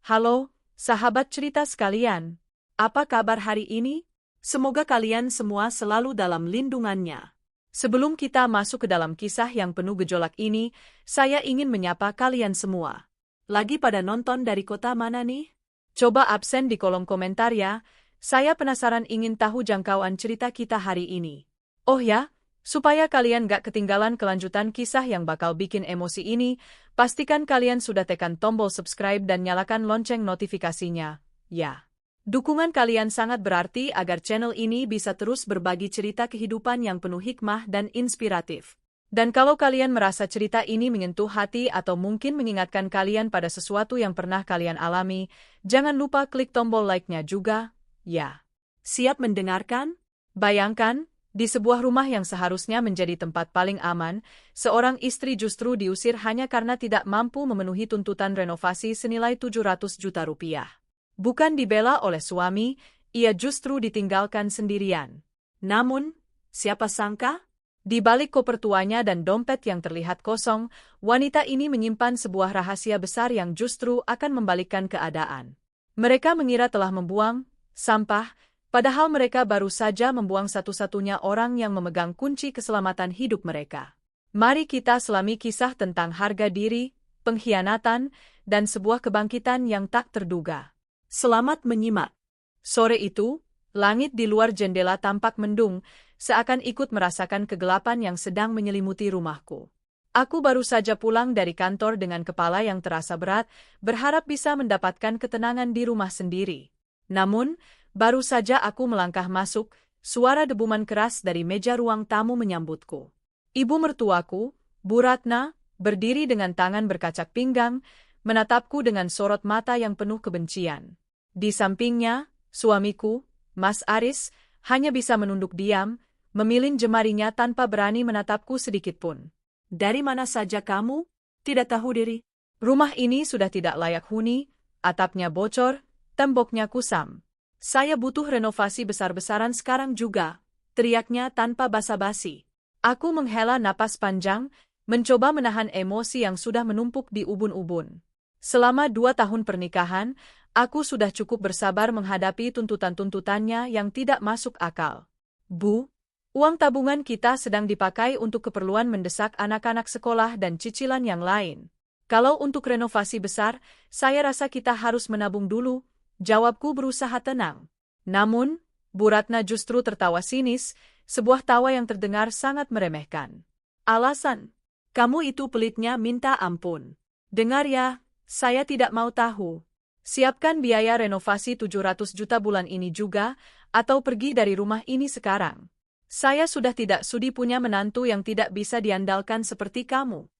Halo, sahabat cerita sekalian. Apa kabar hari ini? Semoga kalian semua selalu dalam lindungannya. Sebelum kita masuk ke dalam kisah yang penuh gejolak ini, saya ingin menyapa kalian semua. Lagi pada nonton dari kota mana nih? Coba absen di kolom komentar ya. Saya penasaran ingin tahu jangkauan cerita kita hari ini. Oh ya, supaya kalian gak ketinggalan kelanjutan kisah yang bakal bikin emosi ini, pastikan kalian sudah tekan tombol subscribe dan nyalakan lonceng notifikasinya. Ya. Dukungan kalian sangat berarti agar channel ini bisa terus berbagi cerita kehidupan yang penuh hikmah dan inspiratif. Dan kalau kalian merasa cerita ini menyentuh hati atau mungkin mengingatkan kalian pada sesuatu yang pernah kalian alami, jangan lupa klik tombol like-nya juga. Ya. Siap mendengarkan? Bayangkan, di sebuah rumah yang seharusnya menjadi tempat paling aman, seorang istri justru diusir hanya karena tidak mampu memenuhi tuntutan renovasi senilai 700 juta rupiah. Bukan dibela oleh suami, ia justru ditinggalkan sendirian. Namun, siapa sangka? Di balik koper tuanya dan dompet yang terlihat kosong, wanita ini menyimpan sebuah rahasia besar yang justru akan membalikkan keadaan. Mereka mengira telah membuang sampah, padahal mereka baru saja membuang satu-satunya orang yang memegang kunci keselamatan hidup mereka. Mari kita selami kisah tentang harga diri, pengkhianatan, dan sebuah kebangkitan yang tak terduga. Selamat menyimak. Sore itu, langit di luar jendela tampak mendung, seakan ikut merasakan kegelapan yang sedang menyelimuti rumahku. Aku baru saja pulang dari kantor dengan kepala yang terasa berat, berharap bisa mendapatkan ketenangan di rumah sendiri. Namun, baru saja aku melangkah masuk, suara debuman keras dari meja ruang tamu menyambutku. Ibu mertuaku, Bu Ratna, berdiri dengan tangan berkacak pinggang, menatapku dengan sorot mata yang penuh kebencian. Di sampingnya, suamiku, Mas Aris, hanya bisa menunduk diam, memilin jemarinya tanpa berani menatapku sedikitpun. Dari mana saja kamu? Tidak tahu diri. Rumah ini sudah tidak layak huni, atapnya bocor, temboknya kusam. Saya butuh renovasi besar-besaran sekarang juga, teriaknya tanpa basa-basi. Aku menghela napas panjang, mencoba menahan emosi yang sudah menumpuk di ubun-ubun. Selama 2 tahun pernikahan, aku sudah cukup bersabar menghadapi tuntutan-tuntutannya yang tidak masuk akal. Bu, uang tabungan kita sedang dipakai untuk keperluan mendesak anak-anak sekolah dan cicilan yang lain. Kalau untuk renovasi besar, saya rasa kita harus menabung dulu, jawabku berusaha tenang. Namun, Bu Ratna justru tertawa sinis, sebuah tawa yang terdengar sangat meremehkan. Alasan, kamu itu pelitnya minta ampun. Dengar ya, saya tidak mau tahu. Siapkan biaya renovasi 700 juta bulan ini juga, atau pergi dari rumah ini sekarang. Saya sudah tidak sudi punya menantu yang tidak bisa diandalkan seperti kamu.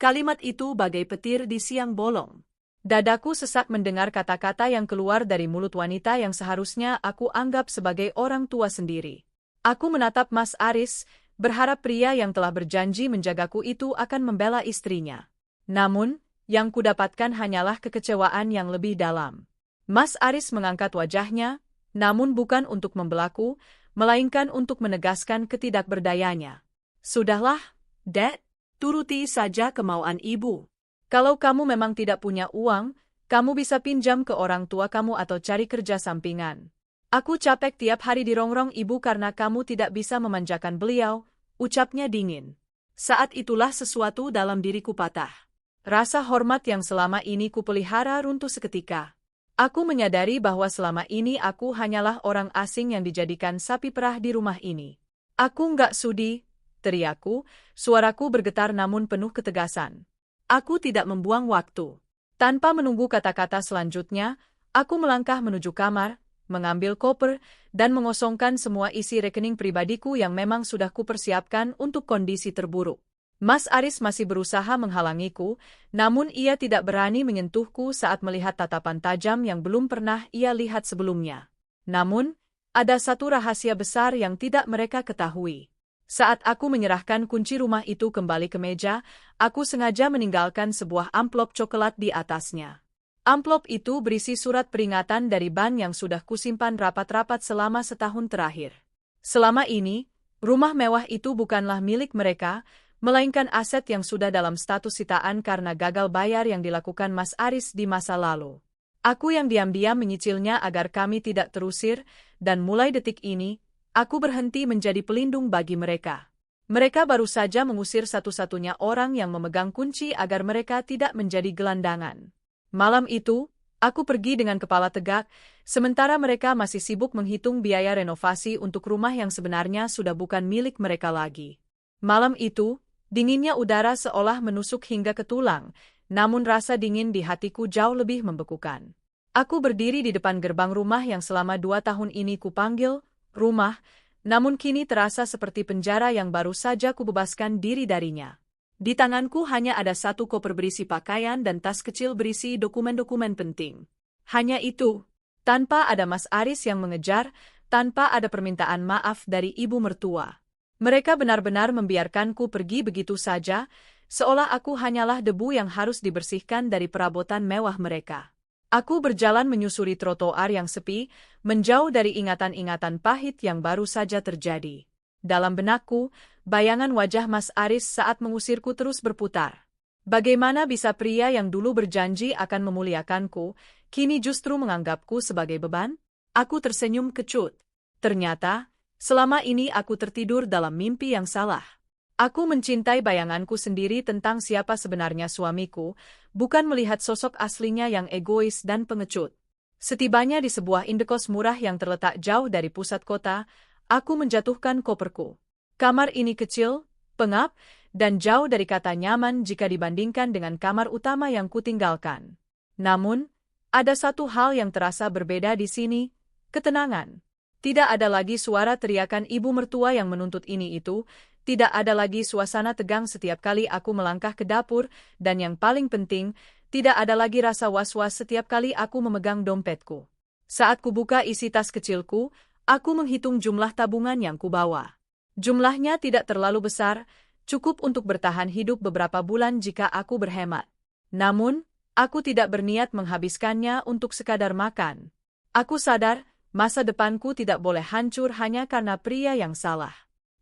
Kalimat itu bagai petir di siang bolong. Dadaku sesak mendengar kata-kata yang keluar dari mulut wanita yang seharusnya aku anggap sebagai orang tua sendiri. Aku menatap Mas Aris, berharap pria yang telah berjanji menjagaku itu akan membela istrinya. Namun, yang kudapatkan hanyalah kekecewaan yang lebih dalam. Mas Aris mengangkat wajahnya, namun bukan untuk membelaku, melainkan untuk menegaskan ketidakberdayanya. Sudahlah, Dad, turuti saja kemauan ibu. Kalau kamu memang tidak punya uang, kamu bisa pinjam ke orang tua kamu atau cari kerja sampingan. Aku capek tiap hari dirongrong ibu karena kamu tidak bisa memanjakan beliau, ucapnya dingin. Saat itulah sesuatu dalam diriku patah. Rasa hormat yang selama ini kupelihara runtuh seketika. Aku menyadari bahwa selama ini aku hanyalah orang asing yang dijadikan sapi perah di rumah ini. Aku nggak sudi, teriakku, suaraku bergetar namun penuh ketegasan. Aku tidak membuang waktu. Tanpa menunggu kata-kata selanjutnya, aku melangkah menuju kamar, mengambil koper, dan mengosongkan semua isi rekening pribadiku yang memang sudah kupersiapkan untuk kondisi terburuk. Mas Aris masih berusaha menghalangiku, namun ia tidak berani menyentuhku saat melihat tatapan tajam yang belum pernah ia lihat sebelumnya. Namun, ada satu rahasia besar yang tidak mereka ketahui. Saat aku menyerahkan kunci rumah itu kembali ke meja, aku sengaja meninggalkan sebuah amplop coklat di atasnya. Amplop itu berisi surat peringatan dari bank yang sudah kusimpan rapat-rapat selama setahun terakhir. Selama ini, rumah mewah itu bukanlah milik mereka, melainkan aset yang sudah dalam status sitaan karena gagal bayar yang dilakukan Mas Aris di masa lalu. Aku yang diam-diam menyicilnya agar kami tidak terusir, dan mulai detik ini, aku berhenti menjadi pelindung bagi mereka. Mereka baru saja mengusir satu-satunya orang yang memegang kunci agar mereka tidak menjadi gelandangan. Malam itu, aku pergi dengan kepala tegak, sementara mereka masih sibuk menghitung biaya renovasi untuk rumah yang sebenarnya sudah bukan milik mereka lagi. Malam itu, dinginnya udara seolah menusuk hingga ke tulang, namun rasa dingin di hatiku jauh lebih membekukan. Aku berdiri di depan gerbang rumah yang selama 2 tahun ini kupanggil rumah, namun kini terasa seperti penjara yang baru saja kubebaskan diri darinya. Di tanganku hanya ada satu koper berisi pakaian dan tas kecil berisi dokumen-dokumen penting. Hanya itu, tanpa ada Mas Aris yang mengejar, tanpa ada permintaan maaf dari ibu mertua. Mereka benar-benar membiarkanku pergi begitu saja, seolah aku hanyalah debu yang harus dibersihkan dari perabotan mewah mereka. Aku berjalan menyusuri trotoar yang sepi, menjauh dari ingatan-ingatan pahit yang baru saja terjadi. Dalam benakku, bayangan wajah Mas Aris saat mengusirku terus berputar. Bagaimana bisa pria yang dulu berjanji akan memuliakanku, kini justru menganggapku sebagai beban? Aku tersenyum kecut. Ternyata, selama ini aku tertidur dalam mimpi yang salah. Aku mencintai bayanganku sendiri tentang siapa sebenarnya suamiku, bukan melihat sosok aslinya yang egois dan pengecut. Setibanya di sebuah indekos murah yang terletak jauh dari pusat kota, aku menjatuhkan koperku. Kamar ini kecil, pengap, dan jauh dari kata nyaman jika dibandingkan dengan kamar utama yang kutinggalkan. Namun, ada satu hal yang terasa berbeda di sini, ketenangan. Tidak ada lagi suara teriakan ibu mertua yang menuntut ini itu, tidak ada lagi suasana tegang setiap kali aku melangkah ke dapur, dan yang paling penting, tidak ada lagi rasa was-was setiap kali aku memegang dompetku. Saat kubuka isi tas kecilku, aku menghitung jumlah tabungan yang kubawa. Jumlahnya tidak terlalu besar, cukup untuk bertahan hidup beberapa bulan jika aku berhemat. Namun, aku tidak berniat menghabiskannya untuk sekadar makan. Aku sadar, masa depanku tidak boleh hancur hanya karena pria yang salah.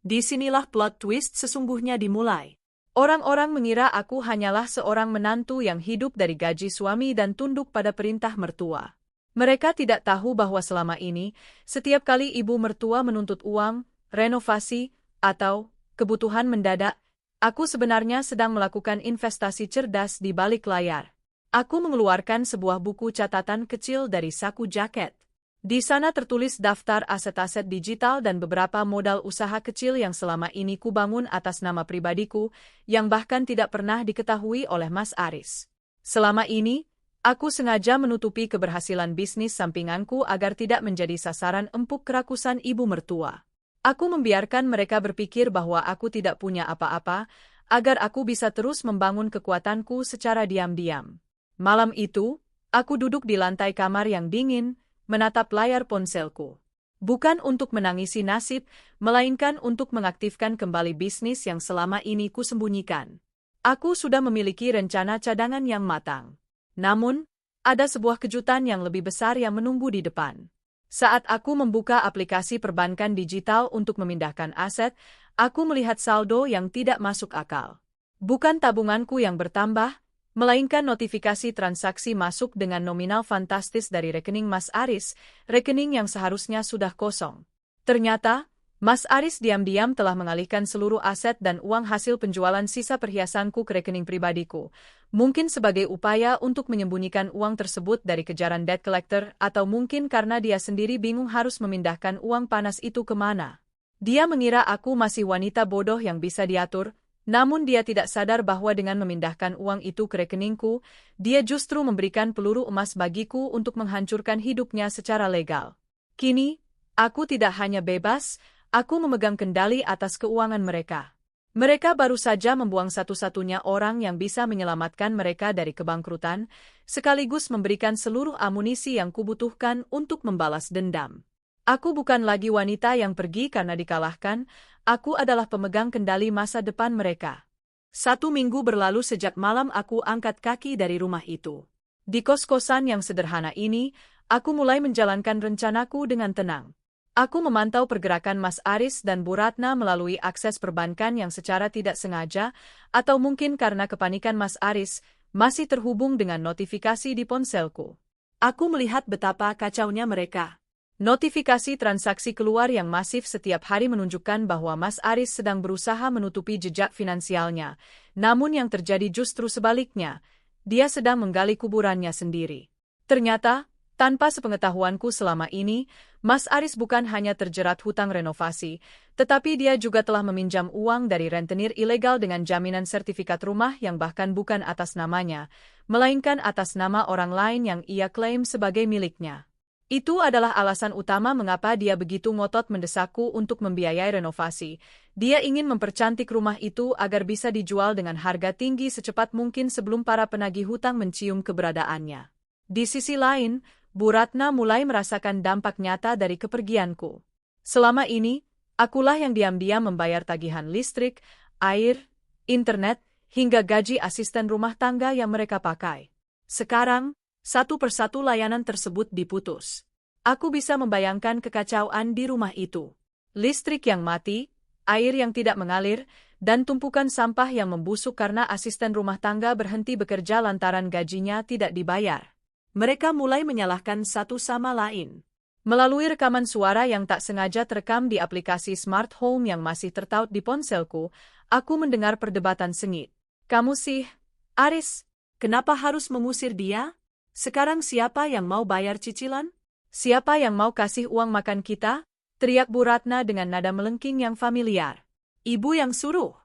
Disinilah plot twist sesungguhnya dimulai. Orang-orang mengira aku hanyalah seorang menantu yang hidup dari gaji suami dan tunduk pada perintah mertua. Mereka tidak tahu bahwa selama ini, setiap kali ibu mertua menuntut uang, renovasi, atau kebutuhan mendadak, aku sebenarnya sedang melakukan investasi cerdas di balik layar. Aku mengeluarkan sebuah buku catatan kecil dari saku jaket. Di sana tertulis daftar aset-aset digital dan beberapa modal usaha kecil yang selama ini kubangun atas nama pribadiku, yang bahkan tidak pernah diketahui oleh Mas Aris. Selama ini, aku sengaja menutupi keberhasilan bisnis sampinganku agar tidak menjadi sasaran empuk kerakusan ibu mertua. Aku membiarkan mereka berpikir bahwa aku tidak punya apa-apa, agar aku bisa terus membangun kekuatanku secara diam-diam. Malam itu, aku duduk di lantai kamar yang dingin, menatap layar ponselku. Bukan untuk menangisi nasib, melainkan untuk mengaktifkan kembali bisnis yang selama ini kusembunyikan. Aku sudah memiliki rencana cadangan yang matang. Namun, ada sebuah kejutan yang lebih besar yang menunggu di depan. Saat aku membuka aplikasi perbankan digital untuk memindahkan aset, aku melihat saldo yang tidak masuk akal. Bukan tabunganku yang bertambah, melainkan notifikasi transaksi masuk dengan nominal fantastis dari rekening Mas Aris, rekening yang seharusnya sudah kosong. Ternyata, Mas Aris diam-diam telah mengalihkan seluruh aset dan uang hasil penjualan sisa perhiasanku ke rekening pribadiku, mungkin sebagai upaya untuk menyembunyikan uang tersebut dari kejaran debt collector atau mungkin karena dia sendiri bingung harus memindahkan uang panas itu kemana. Dia mengira aku masih wanita bodoh yang bisa diatur, namun dia tidak sadar bahwa dengan memindahkan uang itu ke rekeningku, dia justru memberikan peluru emas bagiku untuk menghancurkan hidupnya secara legal. Kini, aku tidak hanya bebas, aku memegang kendali atas keuangan mereka. Mereka baru saja membuang satu-satunya orang yang bisa menyelamatkan mereka dari kebangkrutan, sekaligus memberikan seluruh amunisi yang kubutuhkan untuk membalas dendam. Aku bukan lagi wanita yang pergi karena dikalahkan, aku adalah pemegang kendali masa depan mereka. 1 minggu berlalu sejak malam aku angkat kaki dari rumah itu. Di kos-kosan yang sederhana ini, aku mulai menjalankan rencanaku dengan tenang. Aku memantau pergerakan Mas Aris dan Bu Ratna melalui akses perbankan yang secara tidak sengaja, atau mungkin karena kepanikan Mas Aris, masih terhubung dengan notifikasi di ponselku. Aku melihat betapa kacaunya mereka. Notifikasi transaksi keluar yang masif setiap hari menunjukkan bahwa Mas Aris sedang berusaha menutupi jejak finansialnya. Namun yang terjadi justru sebaliknya. Dia sedang menggali kuburannya sendiri. Ternyata, tanpa sepengetahuanku selama ini, Mas Aris bukan hanya terjerat hutang renovasi, tetapi dia juga telah meminjam uang dari rentenir ilegal dengan jaminan sertifikat rumah yang bahkan bukan atas namanya, melainkan atas nama orang lain yang ia klaim sebagai miliknya. Itu adalah alasan utama mengapa dia begitu ngotot mendesakku untuk membiayai renovasi. Dia ingin mempercantik rumah itu agar bisa dijual dengan harga tinggi secepat mungkin sebelum para penagih hutang mencium keberadaannya. Di sisi lain, Bu Ratna mulai merasakan dampak nyata dari kepergianku. Selama ini, akulah yang diam-diam membayar tagihan listrik, air, internet, hingga gaji asisten rumah tangga yang mereka pakai. Sekarang, satu persatu layanan tersebut diputus. Aku bisa membayangkan kekacauan di rumah itu. Listrik yang mati, air yang tidak mengalir, dan tumpukan sampah yang membusuk karena asisten rumah tangga berhenti bekerja lantaran gajinya tidak dibayar. Mereka mulai menyalahkan satu sama lain. Melalui rekaman suara yang tak sengaja terekam di aplikasi Smart Home yang masih tertaut di ponselku, aku mendengar perdebatan sengit. Kamu sih, Aris, kenapa harus mengusir dia? Sekarang siapa yang mau bayar cicilan? Siapa yang mau kasih uang makan kita? Teriak Bu Ratna dengan nada melengking yang familiar. Ibu yang suruh.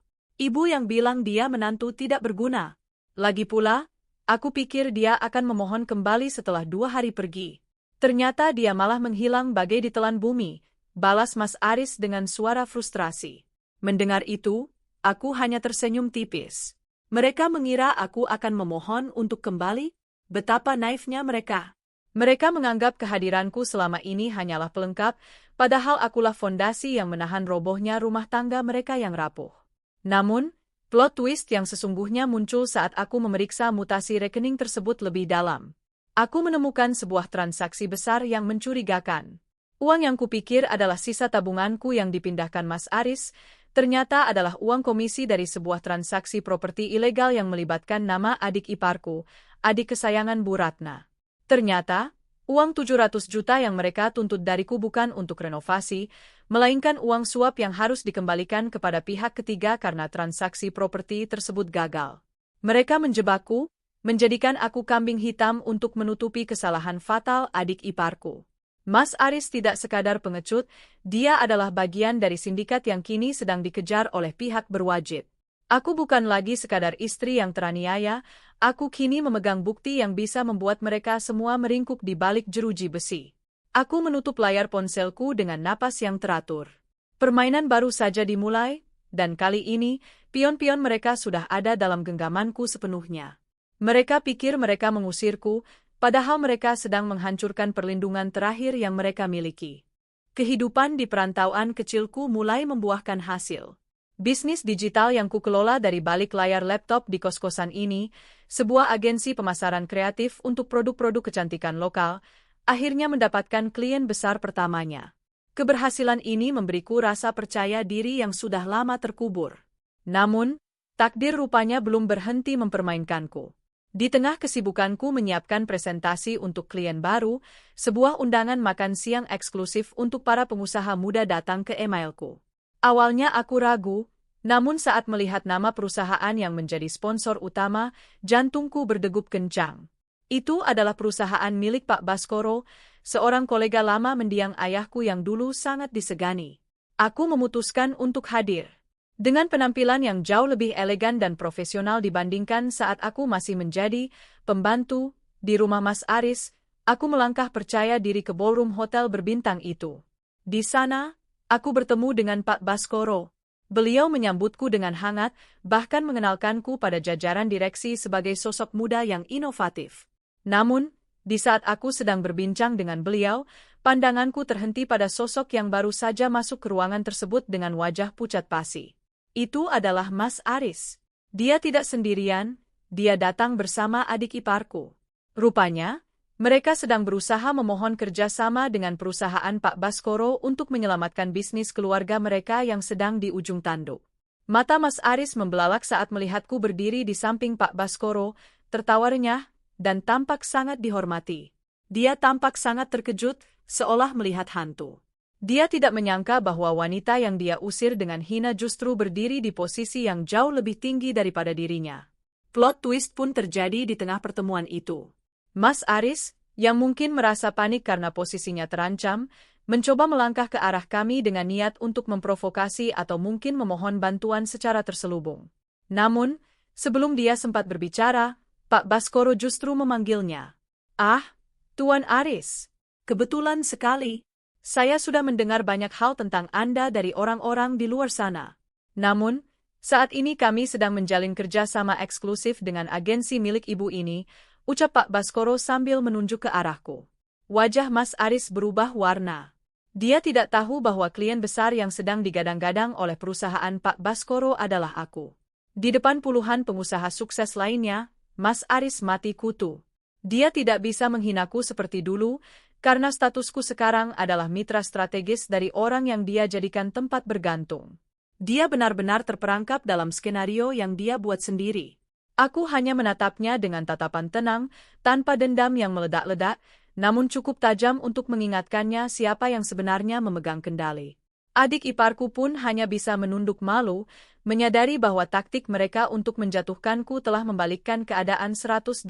Ibu yang bilang dia menantu tidak berguna. Lagi pula, aku pikir dia akan memohon kembali setelah 2 hari pergi. Ternyata dia malah menghilang bagai ditelan bumi, balas Mas Aris dengan suara frustrasi. Mendengar itu, aku hanya tersenyum tipis. Mereka mengira aku akan memohon untuk kembali? Betapa naifnya mereka. Mereka menganggap kehadiranku selama ini hanyalah pelengkap, padahal akulah fondasi yang menahan robohnya rumah tangga mereka yang rapuh. Namun, plot twist yang sesungguhnya muncul saat aku memeriksa mutasi rekening tersebut lebih dalam. Aku menemukan sebuah transaksi besar yang mencurigakan. Uang yang kupikir adalah sisa tabunganku yang dipindahkan Mas Aris, ternyata adalah uang komisi dari sebuah transaksi properti ilegal yang melibatkan nama adik iparku, adik kesayangan Bu Ratna. Ternyata, uang 700 juta yang mereka tuntut dariku bukan untuk renovasi, melainkan uang suap yang harus dikembalikan kepada pihak ketiga karena transaksi properti tersebut gagal. Mereka menjebakku, menjadikan aku kambing hitam untuk menutupi kesalahan fatal adik iparku. Mas Aris tidak sekadar pengecut, dia adalah bagian dari sindikat yang kini sedang dikejar oleh pihak berwajib. Aku bukan lagi sekadar istri yang teraniaya, aku kini memegang bukti yang bisa membuat mereka semua meringkuk di balik jeruji besi. Aku menutup layar ponselku dengan napas yang teratur. Permainan baru saja dimulai, dan kali ini, pion-pion mereka sudah ada dalam genggamanku sepenuhnya. Mereka pikir mereka mengusirku, padahal mereka sedang menghancurkan perlindungan terakhir yang mereka miliki. Kehidupan di perantauan kecilku mulai membuahkan hasil. Bisnis digital yang kukelola dari balik layar laptop di kos-kosan ini, sebuah agensi pemasaran kreatif untuk produk-produk kecantikan lokal, akhirnya mendapatkan klien besar pertamanya. Keberhasilan ini memberiku rasa percaya diri yang sudah lama terkubur. Namun, takdir rupanya belum berhenti mempermainkanku. Di tengah kesibukanku menyiapkan presentasi untuk klien baru, sebuah undangan makan siang eksklusif untuk para pengusaha muda datang ke emailku. Awalnya aku ragu, namun saat melihat nama perusahaan yang menjadi sponsor utama, jantungku berdegup kencang. Itu adalah perusahaan milik Pak Baskoro, seorang kolega lama mendiang ayahku yang dulu sangat disegani. Aku memutuskan untuk hadir. Dengan penampilan yang jauh lebih elegan dan profesional dibandingkan saat aku masih menjadi pembantu di rumah Mas Aris, aku melangkah percaya diri ke ballroom hotel berbintang itu. Di sana, aku bertemu dengan Pak Baskoro. Beliau menyambutku dengan hangat, bahkan mengenalkanku pada jajaran direksi sebagai sosok muda yang inovatif. Namun, di saat aku sedang berbincang dengan beliau, pandanganku terhenti pada sosok yang baru saja masuk ke ruangan tersebut dengan wajah pucat pasi. Itu adalah Mas Aris. Dia tidak sendirian, dia datang bersama adik iparku. Rupanya, mereka sedang berusaha memohon kerjasama dengan perusahaan Pak Baskoro untuk menyelamatkan bisnis keluarga mereka yang sedang di ujung tanduk. Mata Mas Aris membelalak saat melihatku berdiri di samping Pak Baskoro, tertawa renyah, dan tampak sangat dihormati. Dia tampak sangat terkejut, seolah melihat hantu. Dia tidak menyangka bahwa wanita yang dia usir dengan hina justru berdiri di posisi yang jauh lebih tinggi daripada dirinya. Plot twist pun terjadi di tengah pertemuan itu. Mas Aris, yang mungkin merasa panik karena posisinya terancam, mencoba melangkah ke arah kami dengan niat untuk memprovokasi atau mungkin memohon bantuan secara terselubung. Namun, sebelum dia sempat berbicara, Pak Baskoro justru memanggilnya. "Ah, Tuan Aris, kebetulan sekali. Saya sudah mendengar banyak hal tentang Anda dari orang-orang di luar sana. Namun, saat ini kami sedang menjalin kerjasama eksklusif dengan agensi milik ibu ini," ucap Pak Baskoro sambil menunjuk ke arahku. Wajah Mas Aris berubah warna. Dia tidak tahu bahwa klien besar yang sedang digadang-gadang oleh perusahaan Pak Baskoro adalah aku. Di depan puluhan pengusaha sukses lainnya, Mas Aris mati kutu. Dia tidak bisa menghinaku seperti dulu, karena statusku sekarang adalah mitra strategis dari orang yang dia jadikan tempat bergantung. Dia benar-benar terperangkap dalam skenario yang dia buat sendiri. Aku hanya menatapnya dengan tatapan tenang, tanpa dendam yang meledak-ledak, namun cukup tajam untuk mengingatkannya siapa yang sebenarnya memegang kendali. Adik iparku pun hanya bisa menunduk malu, menyadari bahwa taktik mereka untuk menjatuhkanku telah membalikkan keadaan 180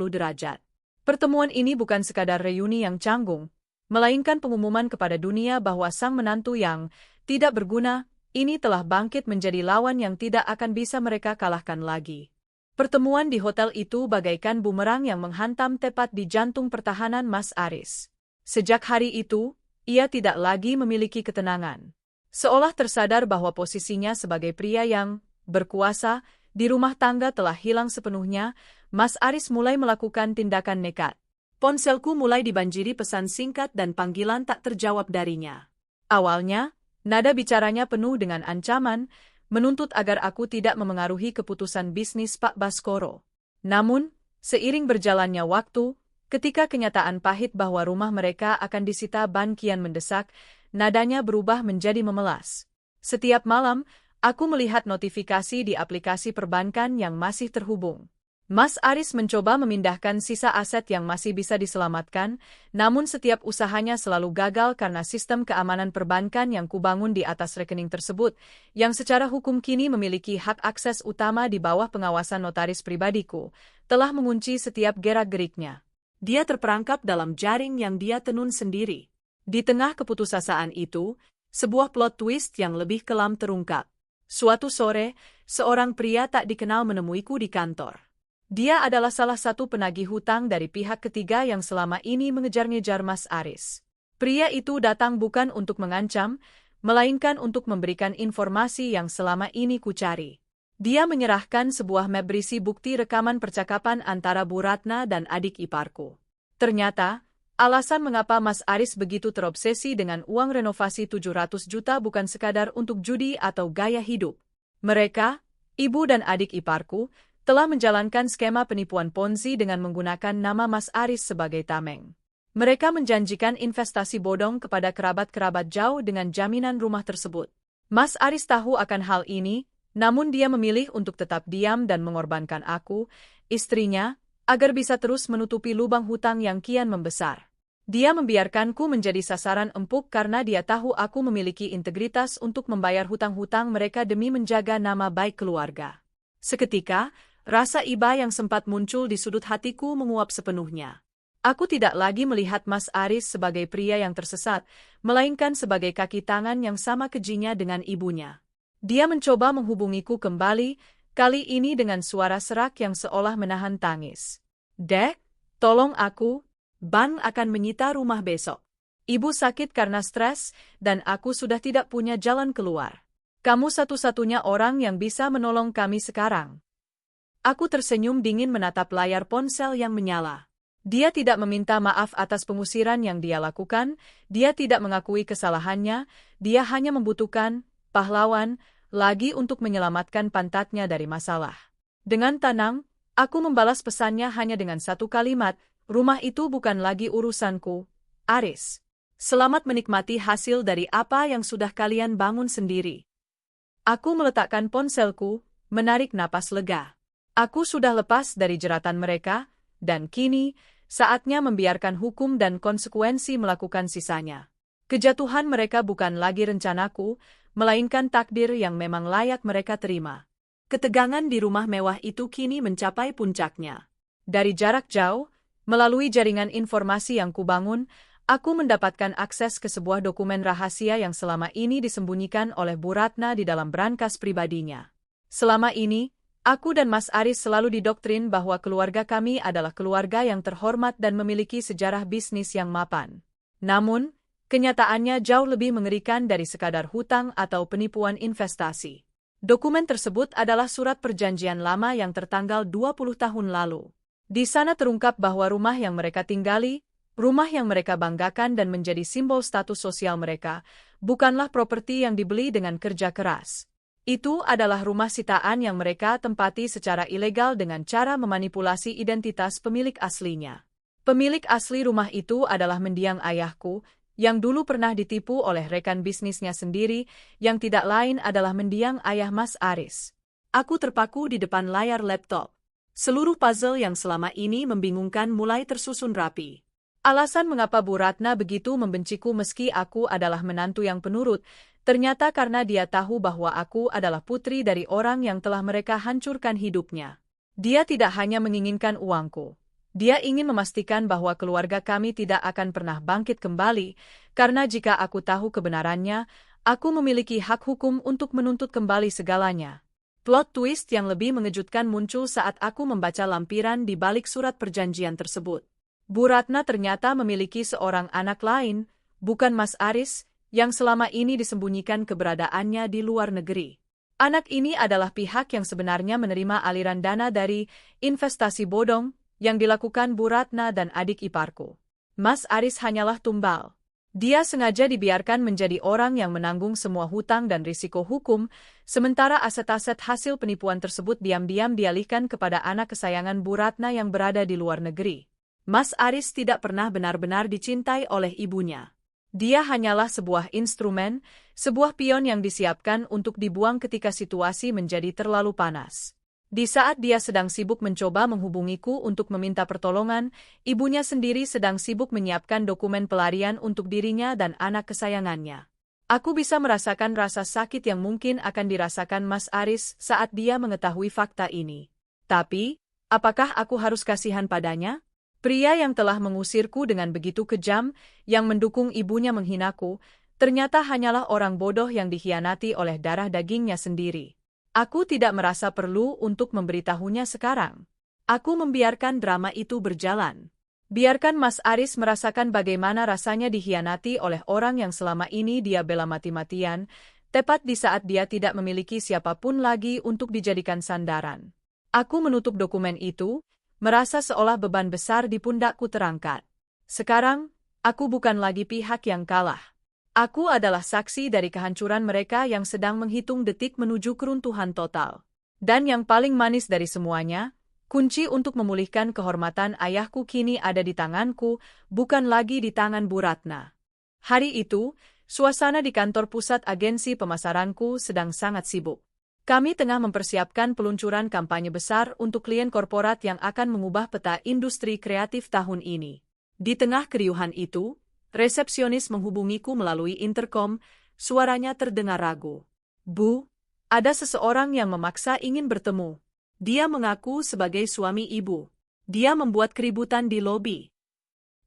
derajat. Pertemuan ini bukan sekadar reuni yang canggung, melainkan pengumuman kepada dunia bahwa sang menantu yang tidak berguna ini telah bangkit menjadi lawan yang tidak akan bisa mereka kalahkan lagi. Pertemuan di hotel itu bagaikan bumerang yang menghantam tepat di jantung pertahanan Mas Aris. Sejak hari itu, ia tidak lagi memiliki ketenangan. Seolah tersadar bahwa posisinya sebagai pria yang berkuasa di rumah tangga telah hilang sepenuhnya, Mas Aris mulai melakukan tindakan nekat. Ponselku mulai dibanjiri pesan singkat dan panggilan tak terjawab darinya. Awalnya, nada bicaranya penuh dengan ancaman, menuntut agar aku tidak memengaruhi keputusan bisnis Pak Baskoro. Namun, seiring berjalannya waktu, ketika kenyataan pahit bahwa rumah mereka akan disita ban kian mendesak, nadanya berubah menjadi memelas. Setiap malam, aku melihat notifikasi di aplikasi perbankan yang masih terhubung. Mas Aris mencoba memindahkan sisa aset yang masih bisa diselamatkan, namun setiap usahanya selalu gagal karena sistem keamanan perbankan yang kubangun di atas rekening tersebut, yang secara hukum kini memiliki hak akses utama di bawah pengawasan notaris pribadiku, telah mengunci setiap gerak-geriknya. Dia terperangkap dalam jaring yang dia tenun sendiri. Di tengah keputusasaan itu, sebuah plot twist yang lebih kelam terungkap. Suatu sore, seorang pria tak dikenal menemuiku di kantor. Dia adalah salah satu penagih hutang dari pihak ketiga yang selama ini mengejar-ngejar Mas Aris. Pria itu datang bukan untuk mengancam, melainkan untuk memberikan informasi yang selama ini kucari. Dia menyerahkan sebuah map berisi bukti rekaman percakapan antara Bu Ratna dan adik iparku. Ternyata, alasan mengapa Mas Aris begitu terobsesi dengan uang renovasi 700 juta bukan sekadar untuk judi atau gaya hidup. Mereka, ibu dan adik iparku, telah menjalankan skema penipuan Ponzi dengan menggunakan nama Mas Aris sebagai tameng. Mereka menjanjikan investasi bodong kepada kerabat-kerabat jauh dengan jaminan rumah tersebut. Mas Aris tahu akan hal ini, namun dia memilih untuk tetap diam dan mengorbankan aku, istrinya, agar bisa terus menutupi lubang hutang yang kian membesar. Dia membiarkanku menjadi sasaran empuk karena dia tahu aku memiliki integritas untuk membayar hutang-hutang mereka demi menjaga nama baik keluarga. Seketika, rasa iba yang sempat muncul di sudut hatiku menguap sepenuhnya. Aku tidak lagi melihat Mas Aris sebagai pria yang tersesat, melainkan sebagai kaki tangan yang sama kejinya dengan ibunya. Dia mencoba menghubungiku kembali, kali ini dengan suara serak yang seolah menahan tangis. "Dek, tolong aku, bank akan menyita rumah besok. Ibu sakit karena stres, dan aku sudah tidak punya jalan keluar. Kamu satu-satunya orang yang bisa menolong kami sekarang." Aku tersenyum dingin menatap layar ponsel yang menyala. Dia tidak meminta maaf atas pengusiran yang dia lakukan, dia tidak mengakui kesalahannya, dia hanya membutuhkan pahlawan lagi untuk menyelamatkan pantatnya dari masalah. Dengan tenang, aku membalas pesannya hanya dengan satu kalimat, "Rumah itu bukan lagi urusanku, Aris. Selamat menikmati hasil dari apa yang sudah kalian bangun sendiri." Aku meletakkan ponselku, menarik napas lega. Aku sudah lepas dari jeratan mereka, dan kini, saatnya membiarkan hukum dan konsekuensi melakukan sisanya. Kejatuhan mereka bukan lagi rencanaku, melainkan takdir yang memang layak mereka terima. Ketegangan di rumah mewah itu kini mencapai puncaknya. Dari jarak jauh, melalui jaringan informasi yang kubangun, aku mendapatkan akses ke sebuah dokumen rahasia yang selama ini disembunyikan oleh Bu Ratna di dalam brankas pribadinya. Selama ini, aku dan Mas Aris selalu didoktrin bahwa keluarga kami adalah keluarga yang terhormat dan memiliki sejarah bisnis yang mapan. Namun, kenyataannya jauh lebih mengerikan dari sekadar hutang atau penipuan investasi. Dokumen tersebut adalah surat perjanjian lama yang tertanggal 20 tahun lalu. Di sana terungkap bahwa rumah yang mereka tinggali, rumah yang mereka banggakan dan menjadi simbol status sosial mereka, bukanlah properti yang dibeli dengan kerja keras. Itu adalah rumah sitaan yang mereka tempati secara ilegal dengan cara memanipulasi identitas pemilik aslinya. Pemilik asli rumah itu adalah mendiang ayahku, yang dulu pernah ditipu oleh rekan bisnisnya sendiri, yang tidak lain adalah mendiang ayah Mas Aris. Aku terpaku di depan layar laptop. Seluruh puzzle yang selama ini membingungkan mulai tersusun rapi. Alasan mengapa Bu Ratna begitu membenciku meski aku adalah menantu yang penurut, ternyata karena dia tahu bahwa aku adalah putri dari orang yang telah mereka hancurkan hidupnya. Dia tidak hanya menginginkan uangku. Dia ingin memastikan bahwa keluarga kami tidak akan pernah bangkit kembali, karena jika aku tahu kebenarannya, aku memiliki hak hukum untuk menuntut kembali segalanya. Plot twist yang lebih mengejutkan muncul saat aku membaca lampiran di balik surat perjanjian tersebut. Bu Ratna ternyata memiliki seorang anak lain, bukan Mas Aris, yang selama ini disembunyikan keberadaannya di luar negeri. Anak ini adalah pihak yang sebenarnya menerima aliran dana dari investasi bodong yang dilakukan Bu Ratna dan adik iparku. Mas Aris hanyalah tumbal. Dia sengaja dibiarkan menjadi orang yang menanggung semua hutang dan risiko hukum, sementara aset-aset hasil penipuan tersebut diam-diam dialihkan kepada anak kesayangan Bu Ratna yang berada di luar negeri. Mas Aris tidak pernah benar-benar dicintai oleh ibunya. Dia hanyalah sebuah instrumen, sebuah pion yang disiapkan untuk dibuang ketika situasi menjadi terlalu panas. Di saat dia sedang sibuk mencoba menghubungiku untuk meminta pertolongan, ibunya sendiri sedang sibuk menyiapkan dokumen pelarian untuk dirinya dan anak kesayangannya. Aku bisa merasakan rasa sakit yang mungkin akan dirasakan Mas Aris saat dia mengetahui fakta ini. Tapi, apakah aku harus kasihan padanya? Pria yang telah mengusirku dengan begitu kejam, yang mendukung ibunya menghinaku, ternyata hanyalah orang bodoh yang dikhianati oleh darah dagingnya sendiri. Aku tidak merasa perlu untuk memberitahunya sekarang. Aku membiarkan drama itu berjalan. Biarkan Mas Aris merasakan bagaimana rasanya dikhianati oleh orang yang selama ini dia bela mati-matian, tepat di saat dia tidak memiliki siapapun lagi untuk dijadikan sandaran. Aku menutup dokumen itu, merasa seolah beban besar di pundakku terangkat. Sekarang, aku bukan lagi pihak yang kalah. Aku adalah saksi dari kehancuran mereka yang sedang menghitung detik menuju keruntuhan total. Dan yang paling manis dari semuanya, kunci untuk memulihkan kehormatan ayahku kini ada di tanganku, bukan lagi di tangan Bu Ratna. Hari itu, suasana di kantor pusat agensi pemasaranku sedang sangat sibuk. Kami tengah mempersiapkan peluncuran kampanye besar untuk klien korporat yang akan mengubah peta industri kreatif tahun ini. Di tengah keriuhan itu, resepsionis menghubungiku melalui interkom, suaranya terdengar ragu. Bu, ada seseorang yang memaksa ingin bertemu. Dia mengaku sebagai suami ibu. Dia membuat keributan di lobi.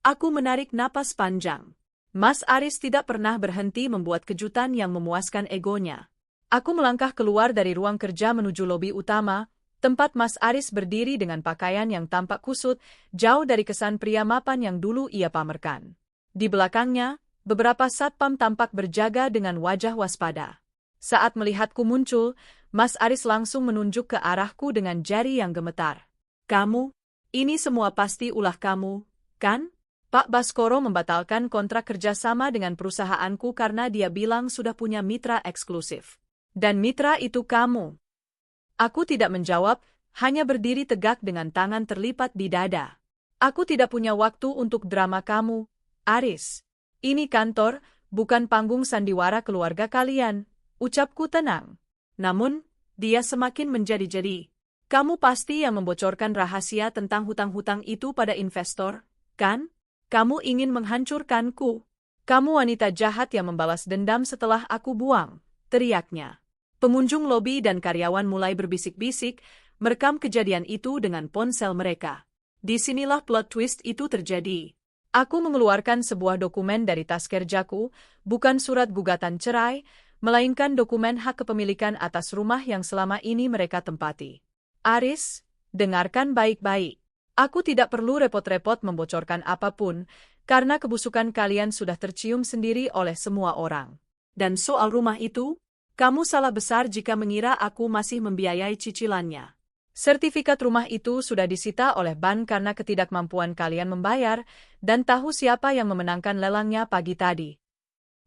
Aku menarik napas panjang. Mas Aris tidak pernah berhenti membuat kejutan yang memuaskan egonya. Aku melangkah keluar dari ruang kerja menuju lobi utama, tempat Mas Aris berdiri dengan pakaian yang tampak kusut, jauh dari kesan pria mapan yang dulu ia pamerkan. Di belakangnya, beberapa satpam tampak berjaga dengan wajah waspada. Saat melihatku muncul, Mas Aris langsung menunjuk ke arahku dengan jari yang gemetar. Kamu? Ini semua pasti ulah kamu, kan? Pak Baskoro membatalkan kontrak kerjasama dengan perusahaanku karena dia bilang sudah punya mitra eksklusif. Dan mitra itu kamu. Aku tidak menjawab, hanya berdiri tegak dengan tangan terlipat di dada. Aku tidak punya waktu untuk drama kamu, Aris. Ini kantor, bukan panggung sandiwara keluarga kalian, ucapku tenang. Namun, dia semakin menjadi-jadi. Kamu pasti yang membocorkan rahasia tentang hutang-hutang itu pada investor, Kan? Kamu ingin menghancurkanku. Kamu wanita jahat yang membalas dendam setelah aku buang, teriaknya. Pengunjung lobi dan karyawan mulai berbisik-bisik, merekam kejadian itu dengan ponsel mereka. Disinilah plot twist itu terjadi. Aku mengeluarkan sebuah dokumen dari tas kerjaku, bukan surat gugatan cerai, melainkan dokumen hak kepemilikan atas rumah yang selama ini mereka tempati. Aris, dengarkan baik-baik. Aku tidak perlu repot-repot membocorkan apapun, karena kebusukan kalian sudah tercium sendiri oleh semua orang. Dan soal rumah itu, kamu salah besar jika mengira aku masih membiayai cicilannya. Sertifikat rumah itu sudah disita oleh bank karena ketidakmampuan kalian membayar, dan tahu siapa yang memenangkan lelangnya pagi tadi.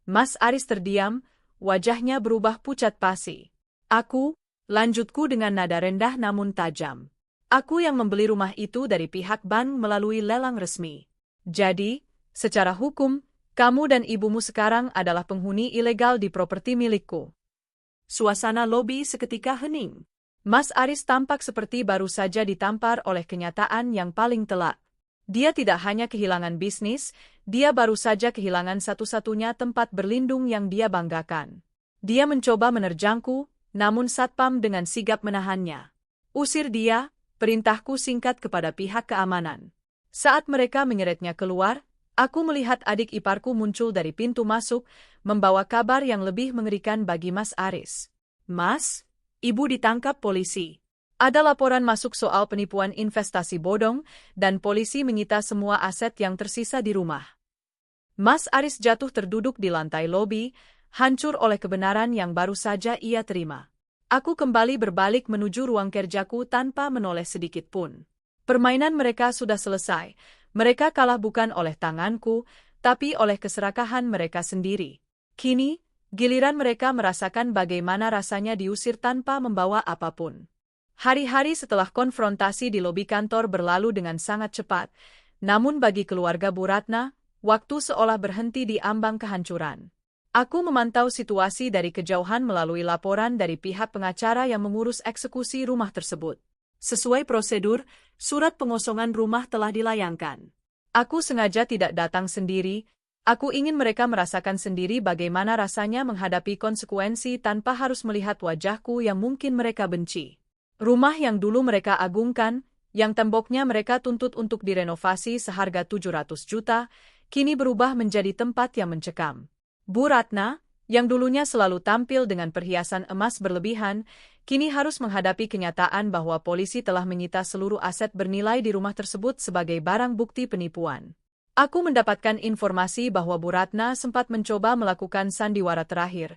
Mas Aris terdiam, wajahnya berubah pucat pasi. Aku, lanjutku dengan nada rendah namun tajam. Aku yang membeli rumah itu dari pihak bank melalui lelang resmi. Jadi, secara hukum, kamu dan ibumu sekarang adalah penghuni ilegal di properti milikku. Suasana lobi seketika hening. Mas Aris tampak seperti baru saja ditampar oleh kenyataan yang paling telak. Dia tidak hanya kehilangan bisnis, dia baru saja kehilangan satu-satunya tempat berlindung yang dia banggakan. Dia mencoba menerjangku, namun satpam dengan sigap menahannya. Usir dia, perintahku singkat kepada pihak keamanan. Saat mereka menyeretnya keluar, aku melihat adik iparku muncul dari pintu masuk, membawa kabar yang lebih mengerikan bagi Mas Aris. Mas, ibu ditangkap polisi. Ada laporan masuk soal penipuan investasi bodong, dan polisi menyita semua aset yang tersisa di rumah. Mas Aris jatuh terduduk di lantai lobi, hancur oleh kebenaran yang baru saja ia terima. Aku kembali berbalik menuju ruang kerjaku tanpa menoleh sedikit pun. Permainan mereka sudah selesai. Mereka kalah bukan oleh tanganku, tapi oleh keserakahan mereka sendiri. Kini, giliran mereka merasakan bagaimana rasanya diusir tanpa membawa apapun. Hari-hari setelah konfrontasi di lobi kantor berlalu dengan sangat cepat, namun bagi keluarga Bu Ratna, waktu seolah berhenti di ambang kehancuran. Aku memantau situasi dari kejauhan melalui laporan dari pihak pengacara yang mengurus eksekusi rumah tersebut. Sesuai prosedur, surat pengosongan rumah telah dilayangkan. Aku sengaja tidak datang sendiri. Aku ingin mereka merasakan sendiri bagaimana rasanya menghadapi konsekuensi tanpa harus melihat wajahku yang mungkin mereka benci. Rumah yang dulu mereka agungkan, yang temboknya mereka tuntut untuk direnovasi seharga 700 juta, kini berubah menjadi tempat yang mencekam. Bu Ratna, yang dulunya selalu tampil dengan perhiasan emas berlebihan, kini harus menghadapi kenyataan bahwa polisi telah menyita seluruh aset bernilai di rumah tersebut sebagai barang bukti penipuan. Aku mendapatkan informasi bahwa Bu Ratna sempat mencoba melakukan sandiwara terakhir.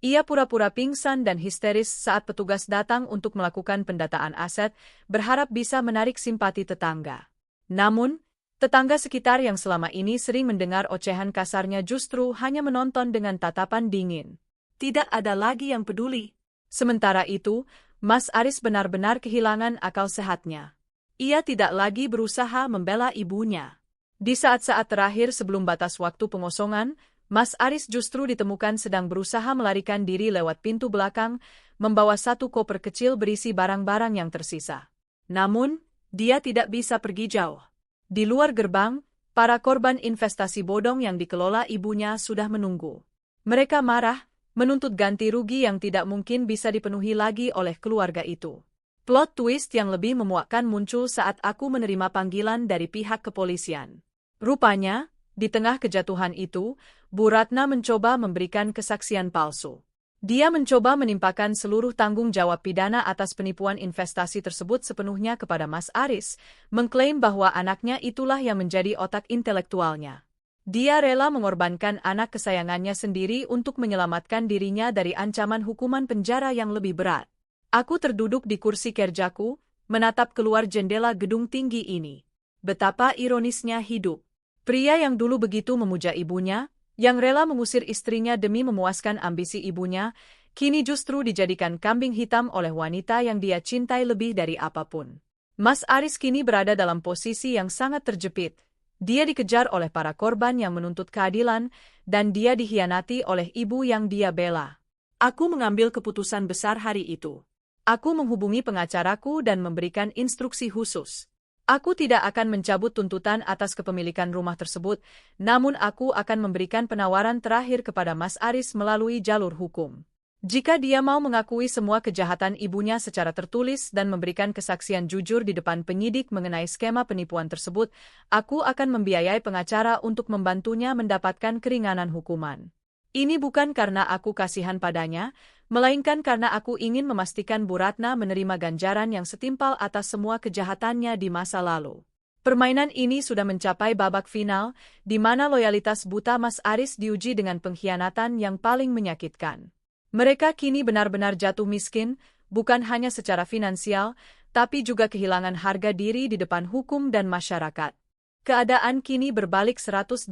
Ia pura-pura pingsan dan histeris saat petugas datang untuk melakukan pendataan aset, berharap bisa menarik simpati tetangga. Namun, tetangga sekitar yang selama ini sering mendengar ocehan kasarnya justru hanya menonton dengan tatapan dingin. Tidak ada lagi yang peduli. Sementara itu, Mas Aris benar-benar kehilangan akal sehatnya. Ia tidak lagi berusaha membela ibunya. Di saat-saat terakhir sebelum batas waktu pengosongan, Mas Aris justru ditemukan sedang berusaha melarikan diri lewat pintu belakang, membawa satu koper kecil berisi barang-barang yang tersisa. Namun, dia tidak bisa pergi jauh. Di luar gerbang, para korban investasi bodong yang dikelola ibunya sudah menunggu. Mereka marah, menuntut ganti rugi yang tidak mungkin bisa dipenuhi lagi oleh keluarga itu. Plot twist yang lebih memuakkan muncul saat aku menerima panggilan dari pihak kepolisian. Rupanya, di tengah kejatuhan itu, Bu Ratna mencoba memberikan kesaksian palsu. Dia mencoba menimpakan seluruh tanggung jawab pidana atas penipuan investasi tersebut sepenuhnya kepada Mas Aris, mengklaim bahwa anaknya itulah yang menjadi otak intelektualnya. Dia rela mengorbankan anak kesayangannya sendiri untuk menyelamatkan dirinya dari ancaman hukuman penjara yang lebih berat. Aku terduduk di kursi kerjaku, menatap keluar jendela gedung tinggi ini. Betapa ironisnya hidup. Pria yang dulu begitu memuja ibunya, yang rela mengusir istrinya demi memuaskan ambisi ibunya, kini justru dijadikan kambing hitam oleh wanita yang dia cintai lebih dari apapun. Mas Aris kini berada dalam posisi yang sangat terjepit. Dia dikejar oleh para korban yang menuntut keadilan, dan dia dikhianati oleh ibu yang dia bela. Aku mengambil keputusan besar hari itu. Aku menghubungi pengacaraku dan memberikan instruksi khusus. Aku tidak akan mencabut tuntutan atas kepemilikan rumah tersebut, namun aku akan memberikan penawaran terakhir kepada Mas Aris melalui jalur hukum. Jika dia mau mengakui semua kejahatan ibunya secara tertulis dan memberikan kesaksian jujur di depan penyidik mengenai skema penipuan tersebut, aku akan membiayai pengacara untuk membantunya mendapatkan keringanan hukuman. Ini bukan karena aku kasihan padanya, melainkan karena aku ingin memastikan Bu Ratna menerima ganjaran yang setimpal atas semua kejahatannya di masa lalu. Permainan ini sudah mencapai babak final, di mana loyalitas buta Mas Aris diuji dengan pengkhianatan yang paling menyakitkan. Mereka kini benar-benar jatuh miskin, bukan hanya secara finansial, tapi juga kehilangan harga diri di depan hukum dan masyarakat. Keadaan kini berbalik 180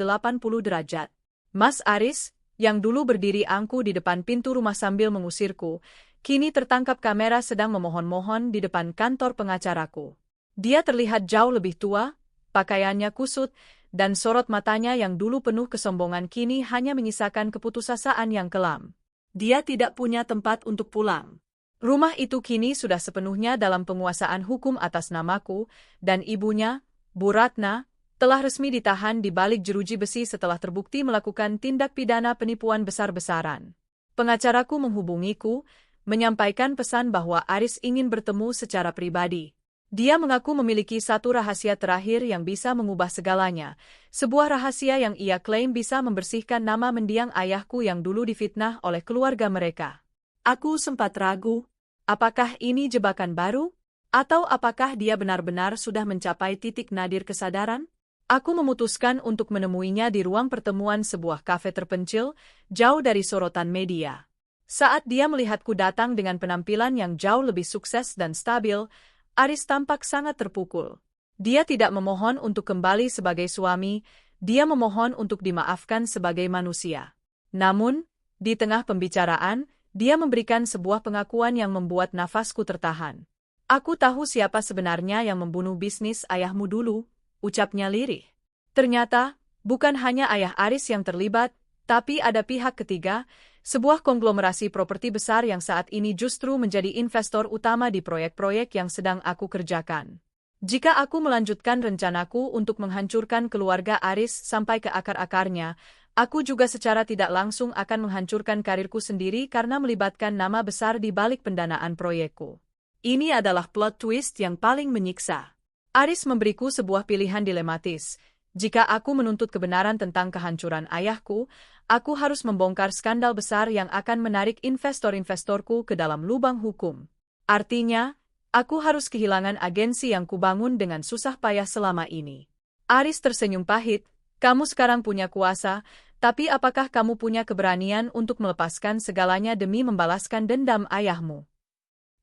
derajat. Mas Aris, yang dulu berdiri angkuh di depan pintu rumah sambil mengusirku, kini tertangkap kamera sedang memohon-mohon di depan kantor pengacaraku. Dia terlihat jauh lebih tua, pakaiannya kusut, dan sorot matanya yang dulu penuh kesombongan kini hanya menyisakan keputusasaan yang kelam. Dia tidak punya tempat untuk pulang. Rumah itu kini sudah sepenuhnya dalam penguasaan hukum atas namaku, dan ibunya, Bu Ratna, telah resmi ditahan di balik jeruji besi setelah terbukti melakukan tindak pidana penipuan besar-besaran. Pengacaraku menghubungiku, menyampaikan pesan bahwa Aris ingin bertemu secara pribadi. Dia mengaku memiliki satu rahasia terakhir yang bisa mengubah segalanya, sebuah rahasia yang ia klaim bisa membersihkan nama mendiang ayahku yang dulu difitnah oleh keluarga mereka. Aku sempat ragu, apakah ini jebakan baru? Atau apakah dia benar-benar sudah mencapai titik nadir kesadaran? Aku memutuskan untuk menemuinya di ruang pertemuan sebuah kafe terpencil, jauh dari sorotan media. Saat dia melihatku datang dengan penampilan yang jauh lebih sukses dan stabil, Aris tampak sangat terpukul. Dia tidak memohon untuk kembali sebagai suami, dia memohon untuk dimaafkan sebagai manusia. Namun, di tengah pembicaraan, dia memberikan sebuah pengakuan yang membuat nafasku tertahan. Aku tahu siapa sebenarnya yang membunuh bisnis ayahmu dulu, ucapnya lirih. Ternyata, bukan hanya ayah Aris yang terlibat, tapi ada pihak ketiga, sebuah konglomerasi properti besar yang saat ini justru menjadi investor utama di proyek-proyek yang sedang aku kerjakan. Jika aku melanjutkan rencanaku untuk menghancurkan keluarga Aris sampai ke akar-akarnya, aku juga secara tidak langsung akan menghancurkan karirku sendiri karena melibatkan nama besar di balik pendanaan proyekku. Ini adalah plot twist yang paling menyiksa. Aris memberiku sebuah pilihan dilematis. Jika aku menuntut kebenaran tentang kehancuran ayahku, aku harus membongkar skandal besar yang akan menarik investor-investorku ke dalam lubang hukum. Artinya, aku harus kehilangan agensi yang kubangun dengan susah payah selama ini. Aris tersenyum pahit, kamu sekarang punya kuasa, tapi apakah kamu punya keberanian untuk melepaskan segalanya demi membalaskan dendam ayahmu?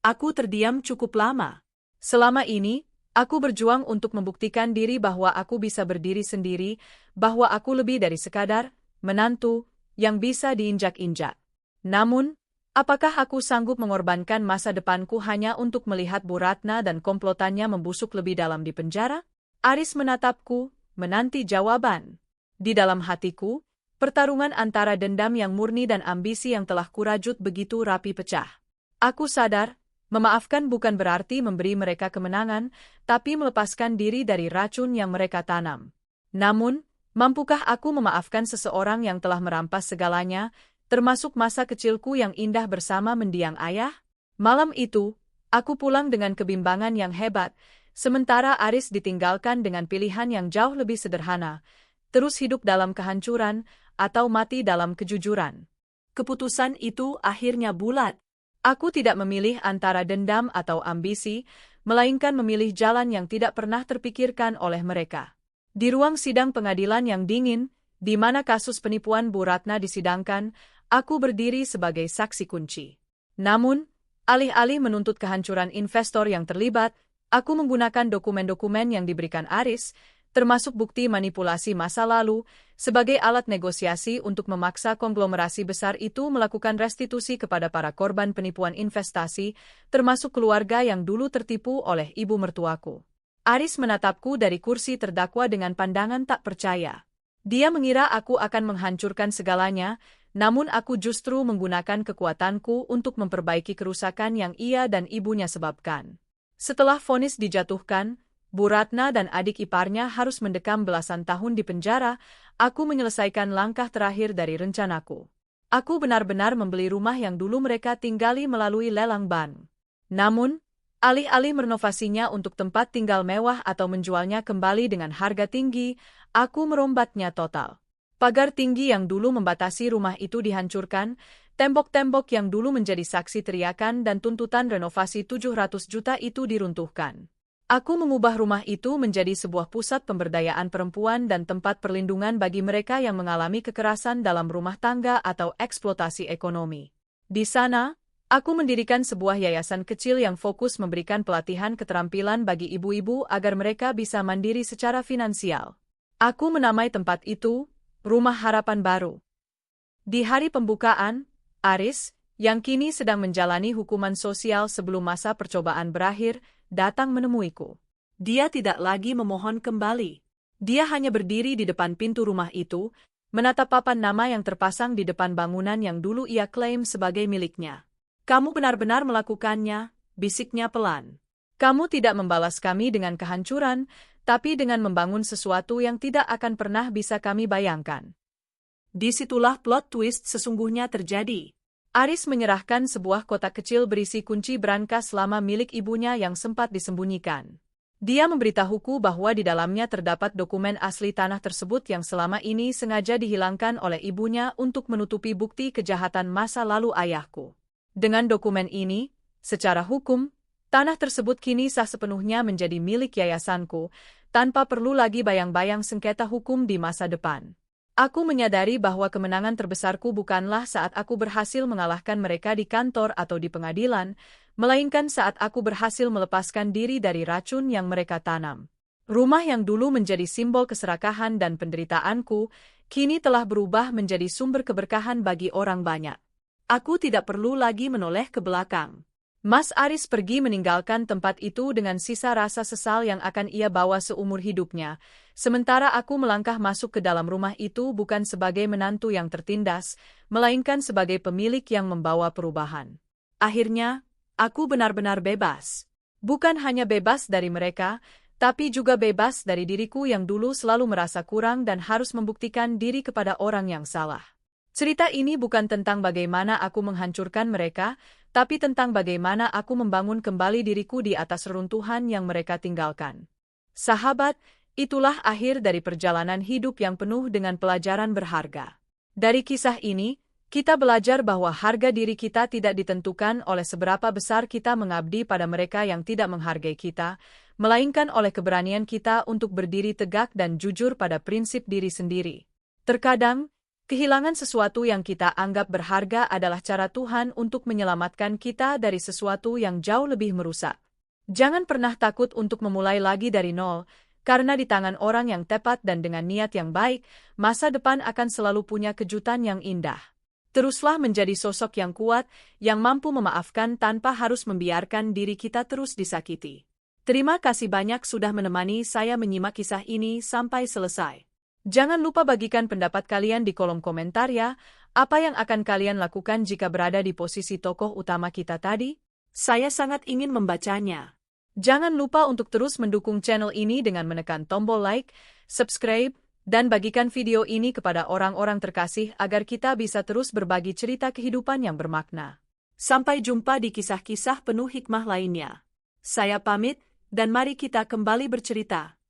Aku terdiam cukup lama. Selama ini, aku berjuang untuk membuktikan diri bahwa aku bisa berdiri sendiri, bahwa aku lebih dari sekadar menantu yang bisa diinjak-injak. Namun, apakah aku sanggup mengorbankan masa depanku hanya untuk melihat Bu Ratna dan komplotannya membusuk lebih dalam di penjara? Aris menatapku, menanti jawaban. Di dalam hatiku, pertarungan antara dendam yang murni dan ambisi yang telah kurajut begitu rapi pecah. Aku sadar, memaafkan bukan berarti memberi mereka kemenangan, tapi melepaskan diri dari racun yang mereka tanam. Namun, mampukah aku memaafkan seseorang yang telah merampas segalanya, termasuk masa kecilku yang indah bersama mendiang ayah? Malam itu, aku pulang dengan kebimbangan yang hebat, sementara Aris ditinggalkan dengan pilihan yang jauh lebih sederhana, terus hidup dalam kehancuran, atau mati dalam kejujuran. Keputusan itu akhirnya bulat. Aku tidak memilih antara dendam atau ambisi, melainkan memilih jalan yang tidak pernah terpikirkan oleh mereka. Di ruang sidang pengadilan yang dingin, di mana kasus penipuan Bu Ratna disidangkan, aku berdiri sebagai saksi kunci. Namun, alih-alih menuntut kehancuran investor yang terlibat, aku menggunakan dokumen-dokumen yang diberikan Aris, termasuk bukti manipulasi masa lalu, sebagai alat negosiasi untuk memaksa konglomerasi besar itu melakukan restitusi kepada para korban penipuan investasi, termasuk keluarga yang dulu tertipu oleh ibu mertuaku. Aris menatapku dari kursi terdakwa dengan pandangan tak percaya. Dia mengira aku akan menghancurkan segalanya, namun aku justru menggunakan kekuatanku untuk memperbaiki kerusakan yang ia dan ibunya sebabkan. Setelah vonis dijatuhkan, Bu Ratna dan adik iparnya harus mendekam belasan tahun di penjara. Aku menyelesaikan langkah terakhir dari rencanaku. Aku benar-benar membeli rumah yang dulu mereka tinggali melalui lelang bank. Namun, alih-alih merenovasinya untuk tempat tinggal mewah atau menjualnya kembali dengan harga tinggi, aku merombatnya total. Pagar tinggi yang dulu membatasi rumah itu dihancurkan, tembok-tembok yang dulu menjadi saksi teriakan dan tuntutan renovasi 700 juta itu diruntuhkan. Aku mengubah rumah itu menjadi sebuah pusat pemberdayaan perempuan dan tempat perlindungan bagi mereka yang mengalami kekerasan dalam rumah tangga atau eksploitasi ekonomi. Di sana, aku mendirikan sebuah yayasan kecil yang fokus memberikan pelatihan keterampilan bagi ibu-ibu agar mereka bisa mandiri secara finansial. Aku menamai tempat itu Rumah Harapan Baru. Di hari pembukaan, Aris, yang kini sedang menjalani hukuman sosial sebelum masa percobaan berakhir, datang menemuiku. Dia tidak lagi memohon kembali. Dia hanya berdiri di depan pintu rumah itu, menatap papan nama yang terpasang di depan bangunan yang dulu ia klaim sebagai miliknya. "Kamu benar-benar melakukannya," bisiknya pelan. "Kamu tidak membalas kami dengan kehancuran, tapi dengan membangun sesuatu yang tidak akan pernah bisa kami bayangkan." Disitulah plot twist sesungguhnya terjadi. Aris menyerahkan sebuah kotak kecil berisi kunci brankas lama milik ibunya yang sempat disembunyikan. Dia memberitahuku bahwa di dalamnya terdapat dokumen asli tanah tersebut yang selama ini sengaja dihilangkan oleh ibunya untuk menutupi bukti kejahatan masa lalu ayahku. Dengan dokumen ini, secara hukum, tanah tersebut kini sah sepenuhnya menjadi milik yayasanku, tanpa perlu lagi bayang-bayang sengketa hukum di masa depan. Aku menyadari bahwa kemenangan terbesarku bukanlah saat aku berhasil mengalahkan mereka di kantor atau di pengadilan, melainkan saat aku berhasil melepaskan diri dari racun yang mereka tanam. Rumah yang dulu menjadi simbol keserakahan dan penderitaanku, kini telah berubah menjadi sumber keberkahan bagi orang banyak. Aku tidak perlu lagi menoleh ke belakang. Mas Aris pergi meninggalkan tempat itu dengan sisa rasa sesal yang akan ia bawa seumur hidupnya, sementara aku melangkah masuk ke dalam rumah itu bukan sebagai menantu yang tertindas, melainkan sebagai pemilik yang membawa perubahan. Akhirnya, aku benar-benar bebas. Bukan hanya bebas dari mereka, tapi juga bebas dari diriku yang dulu selalu merasa kurang dan harus membuktikan diri kepada orang yang salah. Cerita ini bukan tentang bagaimana aku menghancurkan mereka, tapi tentang bagaimana aku membangun kembali diriku di atas reruntuhan yang mereka tinggalkan. Sahabat, itulah akhir dari perjalanan hidup yang penuh dengan pelajaran berharga. Dari kisah ini, kita belajar bahwa harga diri kita tidak ditentukan oleh seberapa besar kita mengabdi pada mereka yang tidak menghargai kita, melainkan oleh keberanian kita untuk berdiri tegak dan jujur pada prinsip diri sendiri. Terkadang, kehilangan sesuatu yang kita anggap berharga adalah cara Tuhan untuk menyelamatkan kita dari sesuatu yang jauh lebih merusak. Jangan pernah takut untuk memulai lagi dari nol, karena di tangan orang yang tepat dan dengan niat yang baik, masa depan akan selalu punya kejutan yang indah. Teruslah menjadi sosok yang kuat, yang mampu memaafkan tanpa harus membiarkan diri kita terus disakiti. Terima kasih banyak sudah menemani saya menyimak kisah ini sampai selesai. Jangan lupa bagikan pendapat kalian di kolom komentar ya. Apa yang akan kalian lakukan jika berada di posisi tokoh utama kita tadi? Saya sangat ingin membacanya. Jangan lupa untuk terus mendukung channel ini dengan menekan tombol like, subscribe, dan bagikan video ini kepada orang-orang terkasih agar kita bisa terus berbagi cerita kehidupan yang bermakna. Sampai jumpa di kisah-kisah penuh hikmah lainnya. Saya pamit, dan mari kita kembali bercerita.